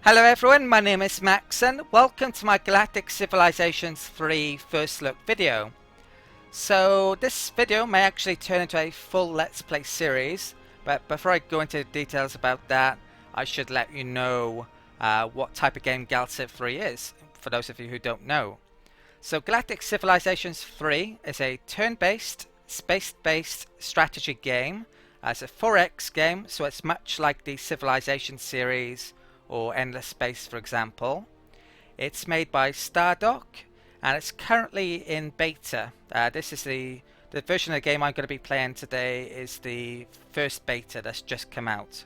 Hello everyone, my name is Macsen. Welcome to my Galactic Civilizations 3 first look video. So this video may actually turn into a full Let's Play series, but before I go into details about that, I should let you know what type of game Gal Civ 3 is, for those of you who don't know. So Galactic Civilizations 3 is a turn-based, space-based strategy game. It's a 4X game, so it's much like the Civilization series or Endless Space, for example. It's made by Stardock and it's currently in beta. This is the version of the game I'm going to be playing today is the first beta that's just come out.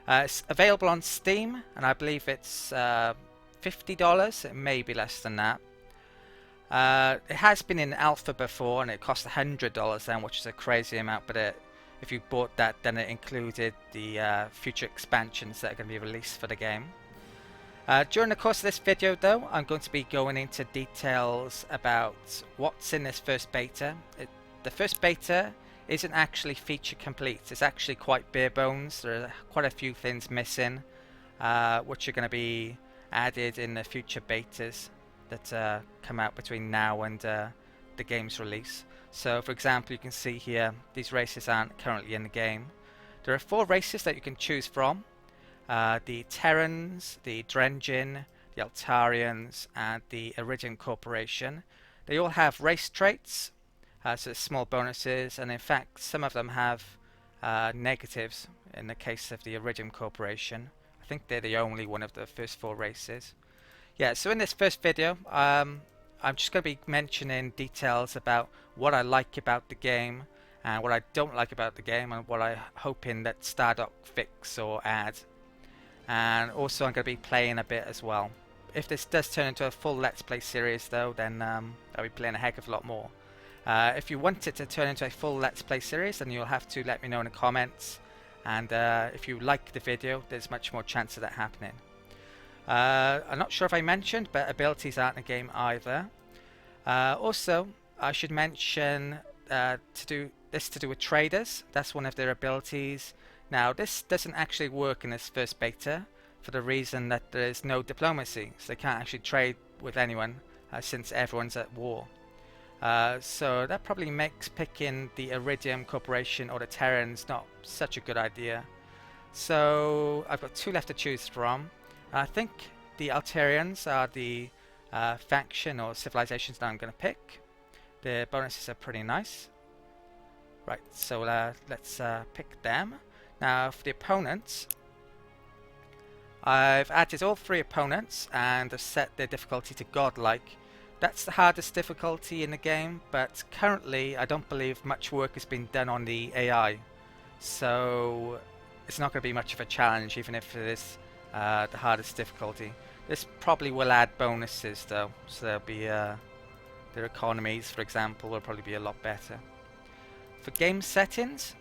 It's available on Steam and I believe it's $50. It may be less than that. It has been in alpha before and it cost $100 then, which is a crazy amount, but if you bought that, then it included the future expansions that are going to be released for the game. During the course of this video though, I'm going to be going into details about what's in this first beta. The first beta isn't actually feature complete, it's actually quite bare bones. There are quite a few things missing, which are going to be added in the future betas that come out between now and the game's release. So for example, you can see here these races aren't currently in the game. There are 4 races that you can choose from. The Terrans, the Drengin, the Altarians and the Iridium Corporation. They all have race traits, so small bonuses, and in fact some of them have negatives in the case of the Iridium Corporation. I think they're the only one of the first 4 races. Yeah, so in this first video I'm just going to be mentioning details about what I like about the game and what I don't like about the game and what I'm hoping that Stardock fix or add. And also I'm going to be playing a bit as well. If this does turn into a full Let's Play series though, then I'll be playing a heck of a lot more. If you want it to turn into a full Let's Play series, then you'll have to let me know in the comments. And if you like the video, there's much more chance of that happening. I'm not sure if I mentioned, but abilities aren't in the game either. Also, I should mention to do with traders. That's one of their abilities. Now, this doesn't actually work in this first beta for the reason that there is no diplomacy, so they can't actually trade with anyone since everyone's at war. So that probably makes picking the Iridium Corporation or the Terrans not such a good idea. So I've got 2 left to choose from. I think the Altarians are the faction or civilizations that I'm going to pick. The bonuses are pretty nice. Right, so let's pick them. Now for the opponents, I've added all 3 opponents and I've set their difficulty to godlike. That's the hardest difficulty in the game, but currently I don't believe much work has been done on the AI. So it's not going to be much of a challenge even if it is the hardest difficulty. This probably will add bonuses though, so there'll be their economies, for example, will probably be a lot better. For game settings,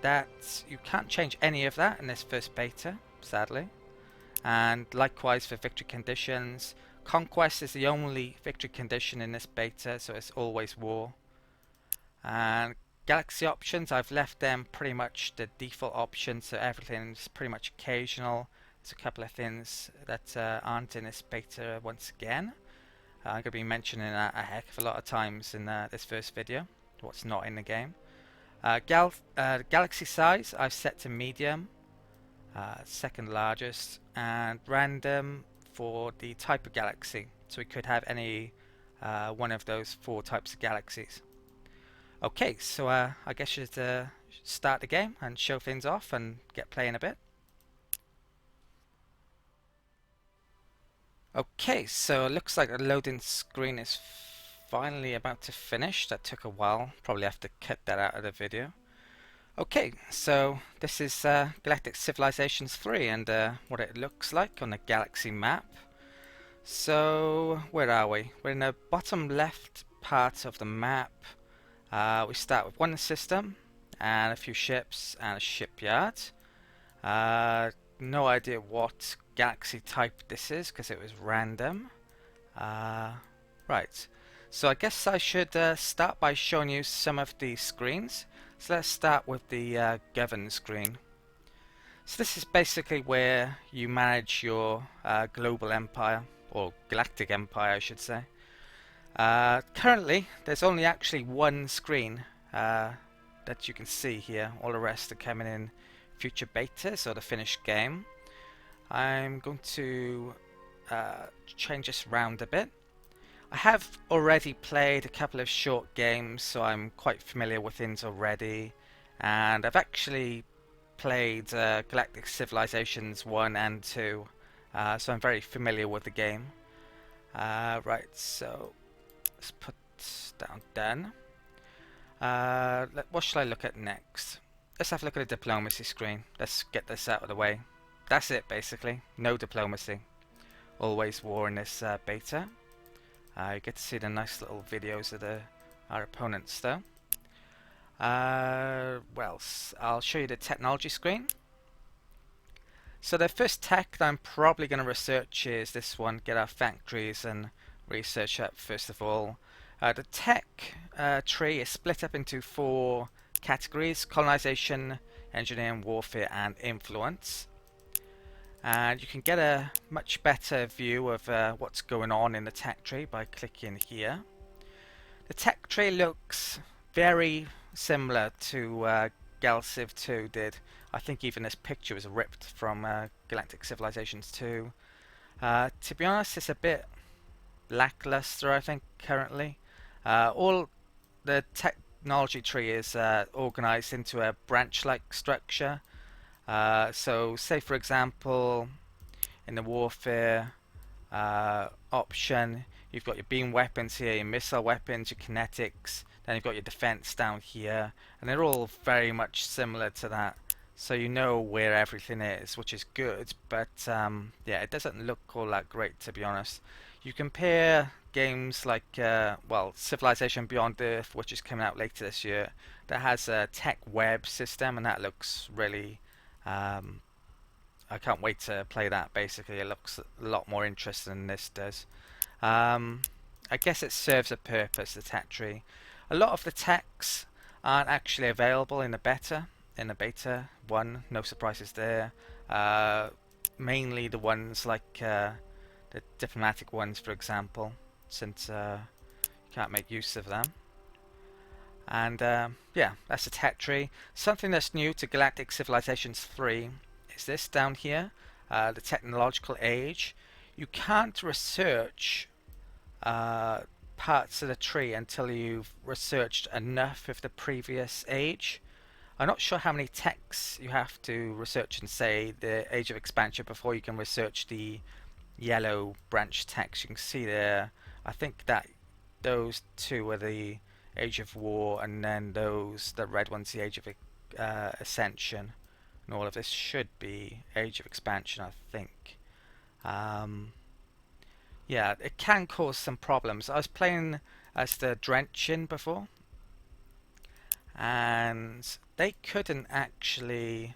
that you can't change any of that in this first beta, sadly. And likewise for victory conditions, conquest is the only victory condition in this beta, so it's always war. And galaxy options, I've left them pretty much the default option, so everything's pretty much occasional. There's a couple of things that aren't in this beta once again. I'm going to be mentioning that a heck of a lot of times in this first video, what's not in the game. Galaxy size I've set to medium, second largest, and random for the type of galaxy. So we could have any one of those 4 types of galaxies. Okay, so I guess you should start the game and show things off and get playing a bit. Okay, so it looks like the loading screen is finally about to finish. That took a while. Probably have to cut that out of the video. Okay, so this is Galactic Civilizations 3 and what it looks like on the galaxy map. So where are we? We're in the bottom left part of the map. We start with one system and a few ships and a shipyard. No idea what galaxy type this is because it was random. Right, so I guess I should start by showing you some of the screens. So let's start with the govern screen. So this is basically where you manage your global empire, or galactic empire I should say. Currently there's only actually one screen that you can see here. All the rest are coming in future betas or the finished game. I'm going to change this around a bit. I have already played a couple of short games, so I'm quite familiar with things already, and I've actually played Galactic Civilizations 1 and 2, so I'm very familiar with the game. Right, so let's put down done. What shall I look at next? Let's have a look at the diplomacy screen. Let's get this out of the way. That's it basically, no diplomacy. Always war in this beta. You get to see the nice little videos of our opponents though. Well, I'll show you the technology screen. So the first tech that I'm probably going to research is this one, get our factories and research up first of all. The tech tree is split up into 4 categories: colonization, engineering, warfare and influence. And you can get a much better view of what's going on in the tech tree by clicking here. The tech tree looks very similar to Gal Civ 2 did. I think even this picture was ripped from Galactic Civilizations 2. To be honest, it's a bit lackluster, I think, currently. All the technology tree is organized into a branch-like structure. So say for example in the warfare option, you've got your beam weapons here, your missile weapons, your kinetics, then you've got your defense down here, and they're all very much similar to that, so you know where everything is, which is good, but yeah, it doesn't look all that great, to be honest. You compare games like well, Civilization Beyond Earth, which is coming out later this year, that has a tech web system, and that looks really I can't wait to play that. Basically, it looks a lot more interesting than this does. I guess it serves a purpose, the tech tree. A lot of the techs aren't actually available in the beta. In the beta 1, no surprises there. Mainly the ones like the diplomatic ones, for example, since you can't make use of them. And yeah, that's the tech tree. Something that's new to Galactic Civilizations 3 is this down here, the technological age. You can't research parts of the tree until you've researched enough of the previous age. I'm not sure how many techs you have to research in, say, the Age of Expansion before you can research the yellow branch techs. You can see there, I think that those 2 are the Age of War, and then the red one's the Age of Ascension, and all of this should be Age of Expansion, I think. Yeah, it can cause some problems. I was playing as the Drenching before, and they couldn't actually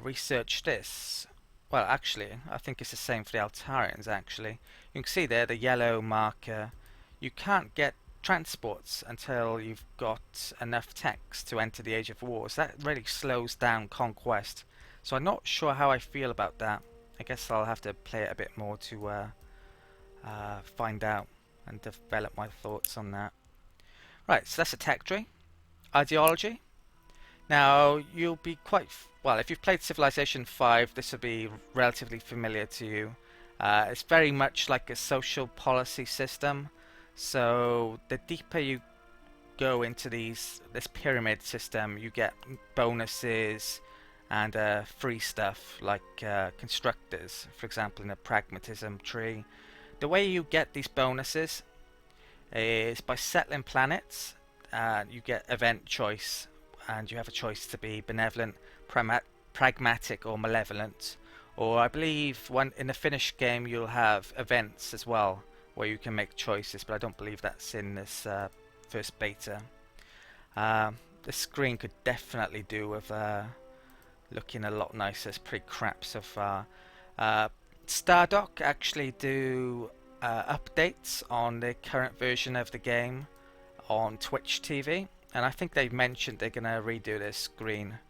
research this. Well, actually, I think it's the same for the Altarians, actually. You can see there the yellow marker. You can't get transports until you've got enough techs to enter the Age of War. So that really slows down conquest. So I'm not sure how I feel about that. I guess I'll have to play it a bit more to find out and develop my thoughts on that. Right, so that's a tech tree. Ideology. Now, you'll be quite... well, if you've played Civilization 5, this will be relatively familiar to you. It's very much like a social policy system. So the deeper you go into this pyramid system, you get bonuses and free stuff like constructors, for example, in a pragmatism tree. The way you get these bonuses is by settling planets. You get event choice, and you have a choice to be benevolent, pragmatic or malevolent. Or I believe in the finished game you'll have events as well, where you can make choices, but I don't believe that's in this first beta. The screen could definitely do with looking a lot nicer. It's pretty crap so far. Stardock actually do updates on the current version of the game on Twitch TV, and I think they've mentioned they're going to redo their screen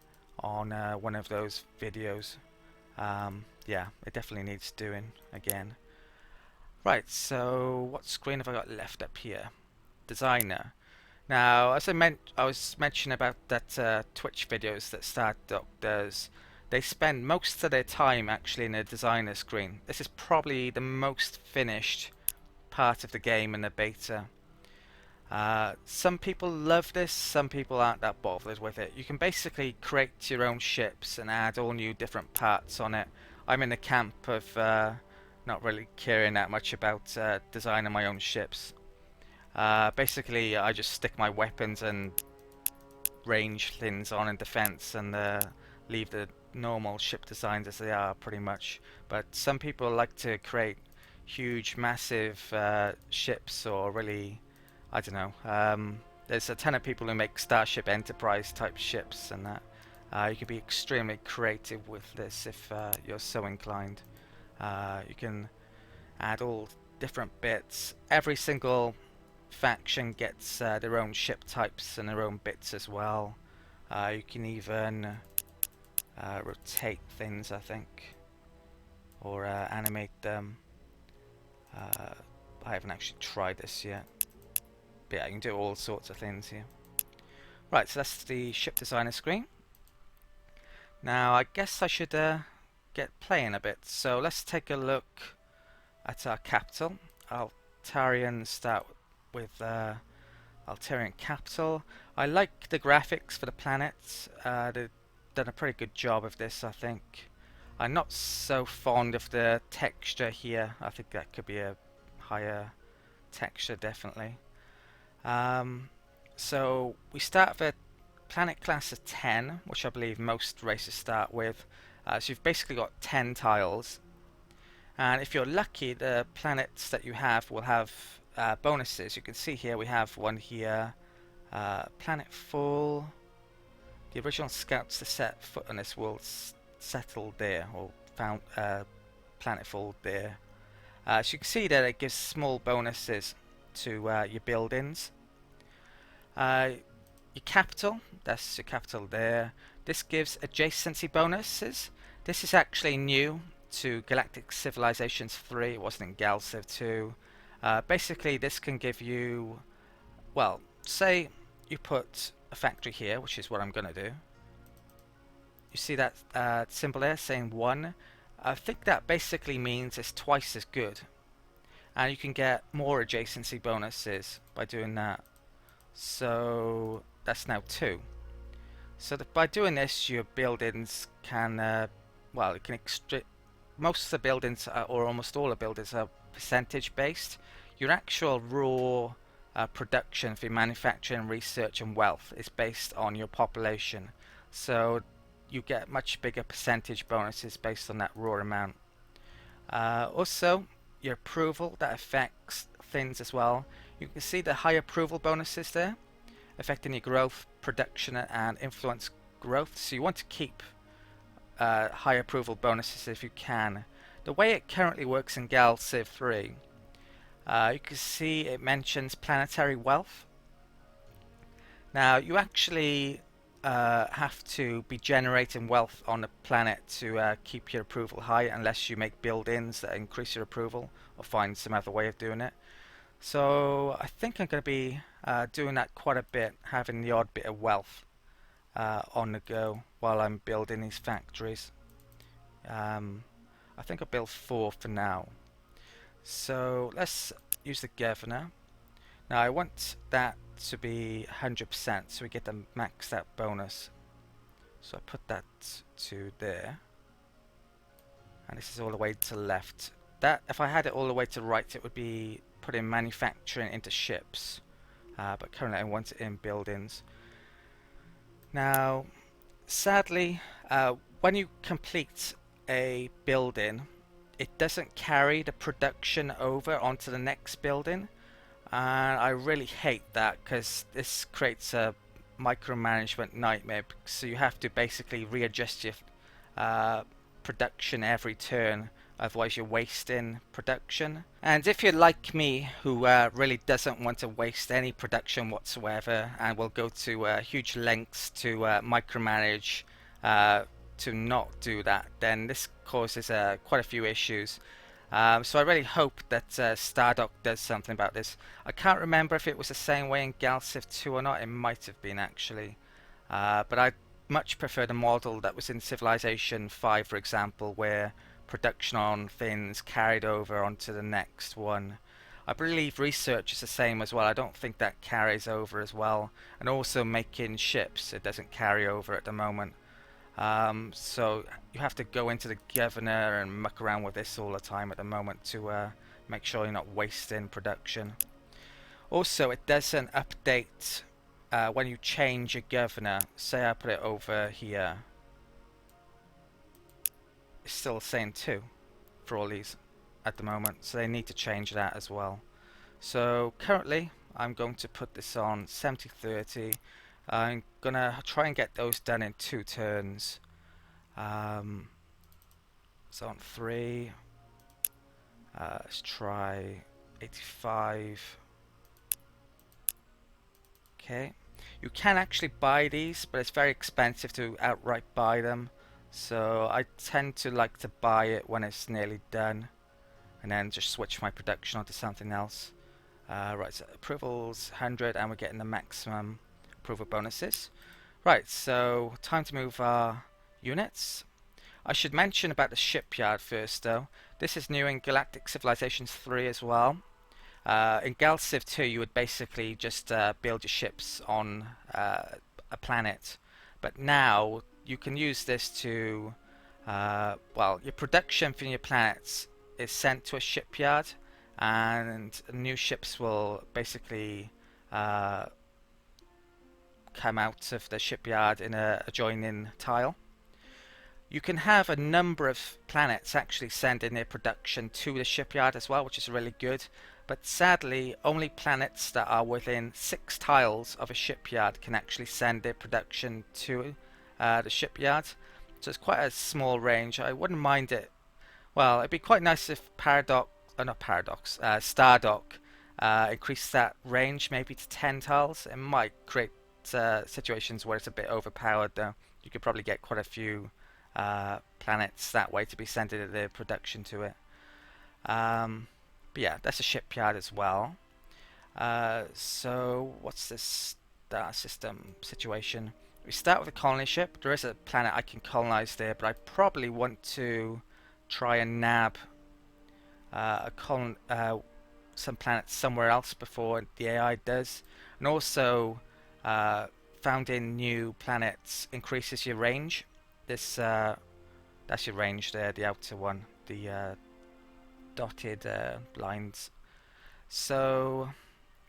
on one of those videos. Yeah, it definitely needs doing again. Right, so what screen have I got left up here? Designer. Now, as I was mentioning about that Twitch videos that Stardock does, they spend most of their time actually in the designer screen. This is probably the most finished part of the game in the beta. Some people love this, some people aren't that bothered with it. You can basically create your own ships and add all new different parts on it. I'm in the camp of not really caring that much about designing my own ships. Basically, I just stick my weapons and range things on in defense and leave the normal ship designs as they are, pretty much. But some people like to create huge, massive ships, or really, I don't know. There's a ton of people who make Starship Enterprise type ships, and that you can be extremely creative with this if you're so inclined. You can add all different bits. Every single faction gets their own ship types and their own bits as well. You can even rotate things, I think, or animate them. I haven't actually tried this yet. But yeah, you can do all sorts of things here. Right, so that's the ship designer screen. Now I guess I should get playing a bit. So let's take a look at our capital. Altarian start with Altarian capital. I like the graphics for the planets. They've done a pretty good job of this, I think. I'm not so fond of the texture here. I think that could be a higher texture, definitely. So we start with a planet class of 10, which I believe most races start with. So you've basically got 10 tiles. And if you're lucky, the planets that you have will have bonuses. You can see here we have one here. Planet Fall. The original scouts to set foot on this will settle there, or found planetfall there. So you can see that it gives small bonuses to your buildings. Your capital, that's your capital there. This gives adjacency bonuses. This is actually new to Galactic Civilizations 3. It wasn't in Gal Civ 2. Basically, this can give you, well, say you put a factory here, which is what I'm going to do. You see that symbol there saying 1? I think that basically means it's twice as good. And you can get more adjacency bonuses by doing that. So that's now 2. So that by doing this, your buildings can, well, it can most of the buildings, or almost all the buildings, are percentage based. Your actual raw production for manufacturing, research and wealth is based on your population. So you get much bigger percentage bonuses based on that raw amount. Also, your approval, that affects things as well. You can see the high approval bonuses there, affecting your growth, production and influence growth. So you want to keep high approval bonuses if you can. The way it currently works in Gal Civ 3, you can see it mentions planetary wealth. Now you actually have to be generating wealth on the planet to keep your approval high, unless you make build-ins that increase your approval or find some other way of doing it. So I think I'm going to be doing that quite a bit, having the odd bit of wealth on the go while I'm building these factories. I think I'll build 4 for now. So let's use the governor. Now I want that to be 100%, so we get the maxed out bonus. So I put that to there, and this is all the way to the left. That, if I had it all the way to the right, it would be putting manufacturing into ships, but currently I want it in buildings. Now sadly, when you complete a building, it doesn't carry the production over onto the next building, and I really hate that, because this creates a micromanagement nightmare. So you have to basically readjust your production every turn, otherwise you're wasting production. And if you're like me, who really doesn't want to waste any production whatsoever and will go to huge lengths to micromanage to not do that, then this causes quite a few issues. So I really hope that Stardock does something about this. I can't remember if it was the same way in Gal Civ 2 or not. It might have been actually. But I much prefer the model that was in Civilization 5, for example, where production on things carried over onto the next one. I believe research is the same as well. I don't think that carries over as well. And also making ships, it doesn't carry over at the moment. So you have to go into the governor and muck around with this all the time at the moment to make sure you're not wasting production. Also, it doesn't update when you change a governor. Say I put it over here. It's still saying 2 for all these at the moment, so they need to change that as well. So currently I'm going to put this on 70-30. I'm gonna try and get those done in 2 turns. So on 3, let's try 85. Okay, you can actually buy these, but it's very expensive to outright buy them. So I tend to like to buy it when it's nearly done, and then just switch my production onto something else. Right, so approvals 100, and we're getting the maximum approval bonuses. Right, so time to move our units. I should mention about the shipyard first though. This is new in Galactic Civilizations 3 as well. In Gal Civ 2 you would basically just build your ships on a planet. But now you can use this to, well, your production from your planets is sent to a shipyard, and new ships will basically come out of the shipyard in a adjoining tile. You can have a number of planets actually send in their production to the shipyard as well, which is really good. But sadly, only planets that are within 6 tiles of a shipyard can actually send their production to the shipyard. So it's quite a small range. I wouldn't mind it. Well, it'd be quite nice if Stardock increased that range maybe to 10 tiles. It might create situations where it's a bit overpowered though. You could probably get quite a few planets that way to be sending their production to it. But yeah, that's a shipyard as well. So what's this star system situation? We start with a colony ship. There is a planet I can colonize there, but I probably want to try and nab some planets somewhere else before the AI does. And also, founding new planets increases your range. This that's your range there, the outer one, the dotted lines. So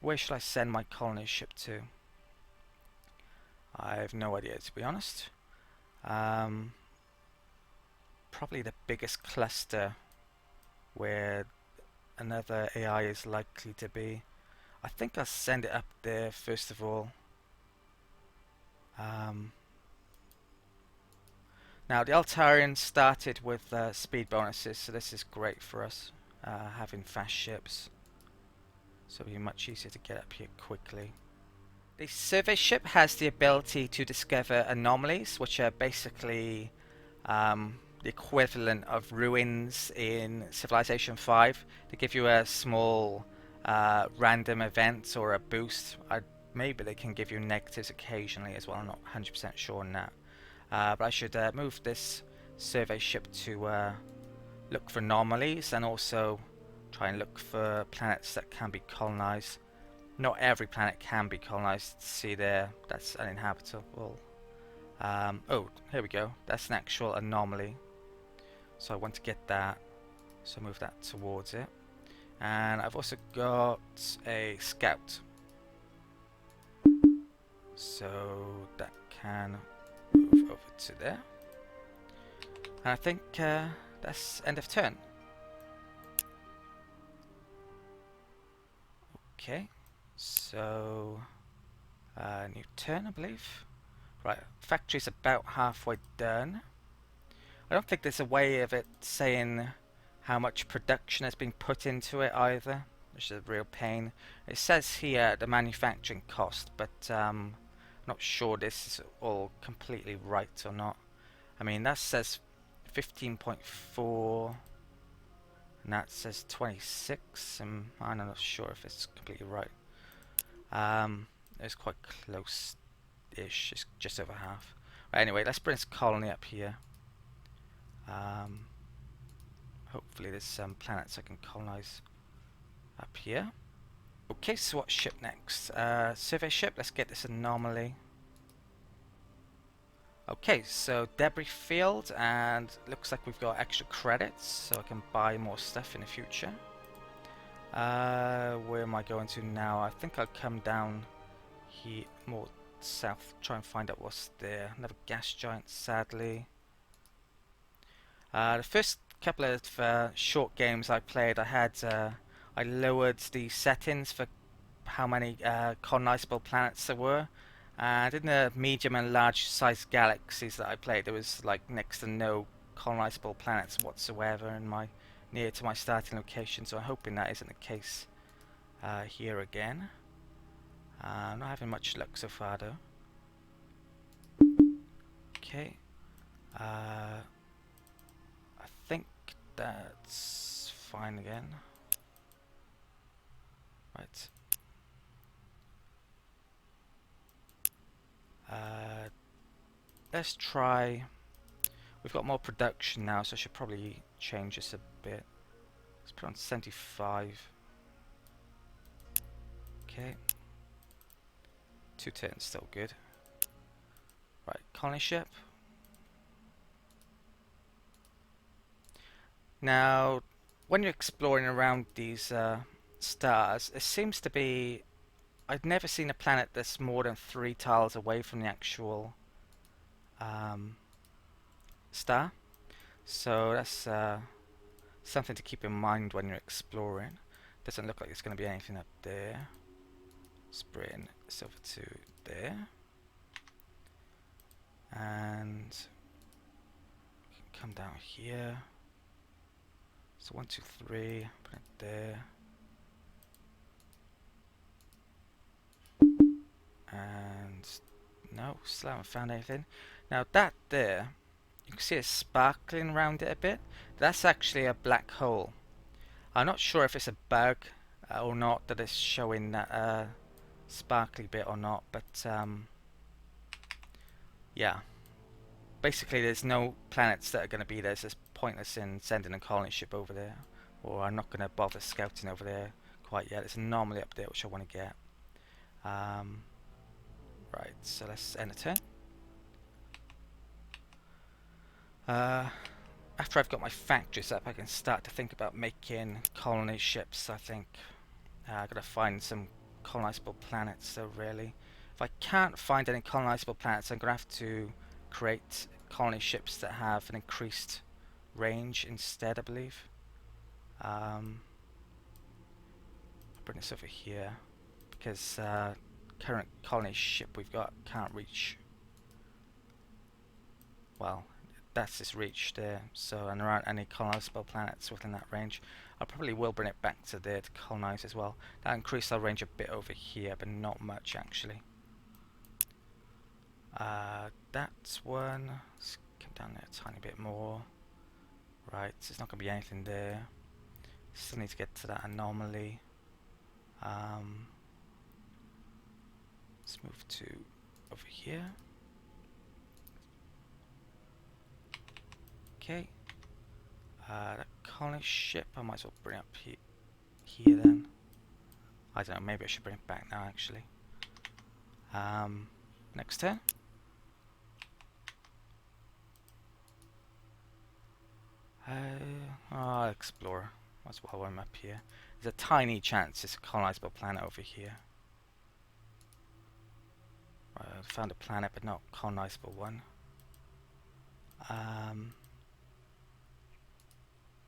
where should I send my colony ship to? I have no idea, to be honest. Probably the biggest cluster where another AI is likely to be. I think I'll send it up there first of all. Now the Altarians started with speed bonuses, so this is great for us, having fast ships. So it'll be much easier to get up here quickly. The survey ship has the ability to discover anomalies, which are basically the equivalent of ruins in Civilization 5. They give you a small random event or a boost. Maybe they can give you negatives occasionally as well. I'm not 100% sure on that. But I should move this survey ship to look for anomalies and also try and look for planets that can be colonized. Not every planet can be colonized. See there, that's uninhabitable. Oh, here we go. That's an actual anomaly. So I want to get that. So move that towards it. And I've also got a scout. So that can move over to there. And I think that's end of turn. Okay, so new turn, I believe. Right, factory's about halfway done. I don't think there's a way of it saying how much production has been put into it either, which is a real pain. It says here the manufacturing cost, but I'm not sure this is all completely right or not. I mean, that says 15.4 and that says 26, and I'm not sure if it's completely right. It's quite close-ish, it's just over half. Right, anyway, let's bring this colony up here. Hopefully there's some planets I can colonize up here. Okay, so what ship next? Survey ship, let's get this anomaly. Okay, so debris field, and looks like we've got extra credits, so I can buy more stuff in the future. Where am I going to now? I think I'll come down here, more south, try and find out what's there. Another gas giant, sadly. The first couple of short games I played, I lowered the settings for how many colonizable planets there were. And in the medium and large size galaxies that I played, there was like next to no colonizable planets whatsoever in my near to my starting location. So I'm hoping that isn't the case here again. I'm not having much luck so far though. Okay. I think that's fine again. Right. Let's try. We've got more production now, so I should probably change this a bit. Let's put on 75. Okay. 2 turns, still good. Right, colony ship. Now, when you're exploring around these stars, it seems to be. I've never seen a planet that's more than 3 tiles away from the actual star. So that's something to keep in mind when you're exploring. Doesn't look like there's going to be anything up there. Let's bring this over to there. And we can come down here. So 1, 2, 3, put it there. And no, still haven't found anything. Now that there, you can see it sparkling around it a bit. That's actually a black hole. I'm not sure if it's a bug or not that it's showing that sparkly bit or not, but yeah. Basically there's no planets that are going to be there, so it's pointless in sending a colony ship over there, or I'm not going to bother scouting over there quite yet. There's an anomaly up there which I want to get. Right, so let's end the turn. After I've got my factories up, I can start to think about making colony ships, I think. I've got to find some colonizable planets, though, really. If I can't find any colonizable planets, I'm going to have to create colony ships that have an increased range instead, I believe. I'll bring this over here, because current colony ship we've got can't reach. Well, that's its reach there, so and there aren't any colonizable planets within that range. I probably will bring it back to there to colonize as well. That increased our range a bit over here, but not much actually. That's one. Let's come down there a tiny bit more. Right, so there's not going to be anything there. Still need to get to that anomaly. Let's move to over here. Okay. That colony ship, I might as well bring up here then. I don't know, maybe I should bring it back now actually. Next turn. I'll explore. That's why I'm up here. There's a tiny chance it's a colonizable planet over here. I found a planet, but not a colonizable one.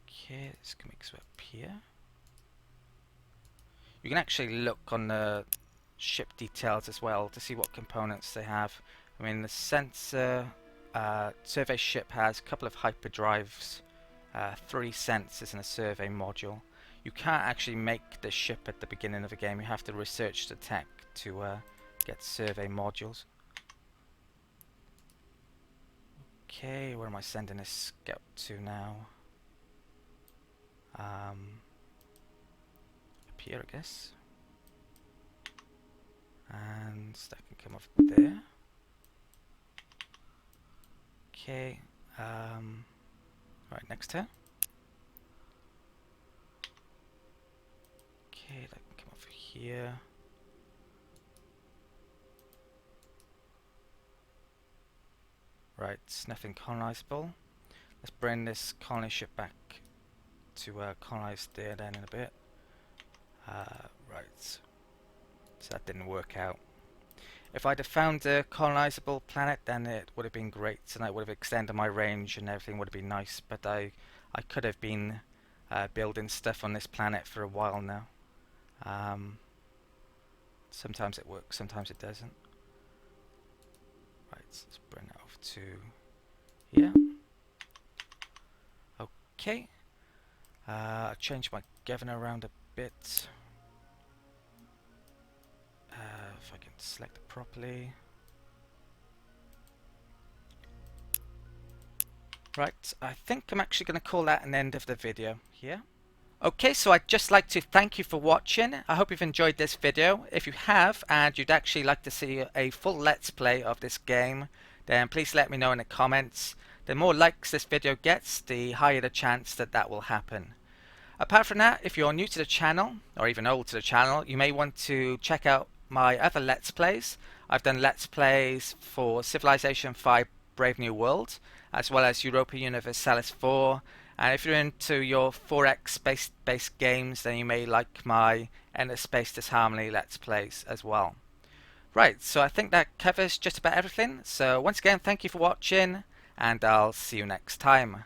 Okay, let's make this up here. You can actually look on the ship details as well to see what components they have. I mean, the sensor survey ship has a couple of hyperdrives, 3 sensors and a survey module. You can't actually make the ship at the beginning of the game. You have to research the tech to get survey modules. Okay, where am I sending this scout to now? Up here, I guess. And that can come off there. Okay, right next to her. Okay, that can come off here. Right, it's nothing colonizable. Let's bring this colony ship back to colonize there then in a bit. Right, so that didn't work out. If I'd have found a colonizable planet, then it would have been great, and I would have extended my range and everything would have been nice, but I could have been building stuff on this planet for a while now. Sometimes it works, sometimes it doesn't. Right, so let's bring that off to here. Okay. I'll change my governor around a bit. If I can select it properly. Right, I think I'm actually going to call that an end of the video here. Okay, so I'd just like to thank you for watching. I hope you've enjoyed this video. If you have, and you'd actually like to see a full let's play of this game, then please let me know in the comments. The more likes this video gets, the higher the chance that that will happen. Apart from that, if you're new to the channel, or even old to the channel, you may want to check out my other let's plays. I've done let's plays for Civilization 5 Brave New World, as well as Europa Universalis 4. And if you're into your 4X based games, then you may like my Enter Space Disharmony let's plays as well. Right, so I think that covers just about everything. So once again, thank you for watching, and I'll see you next time.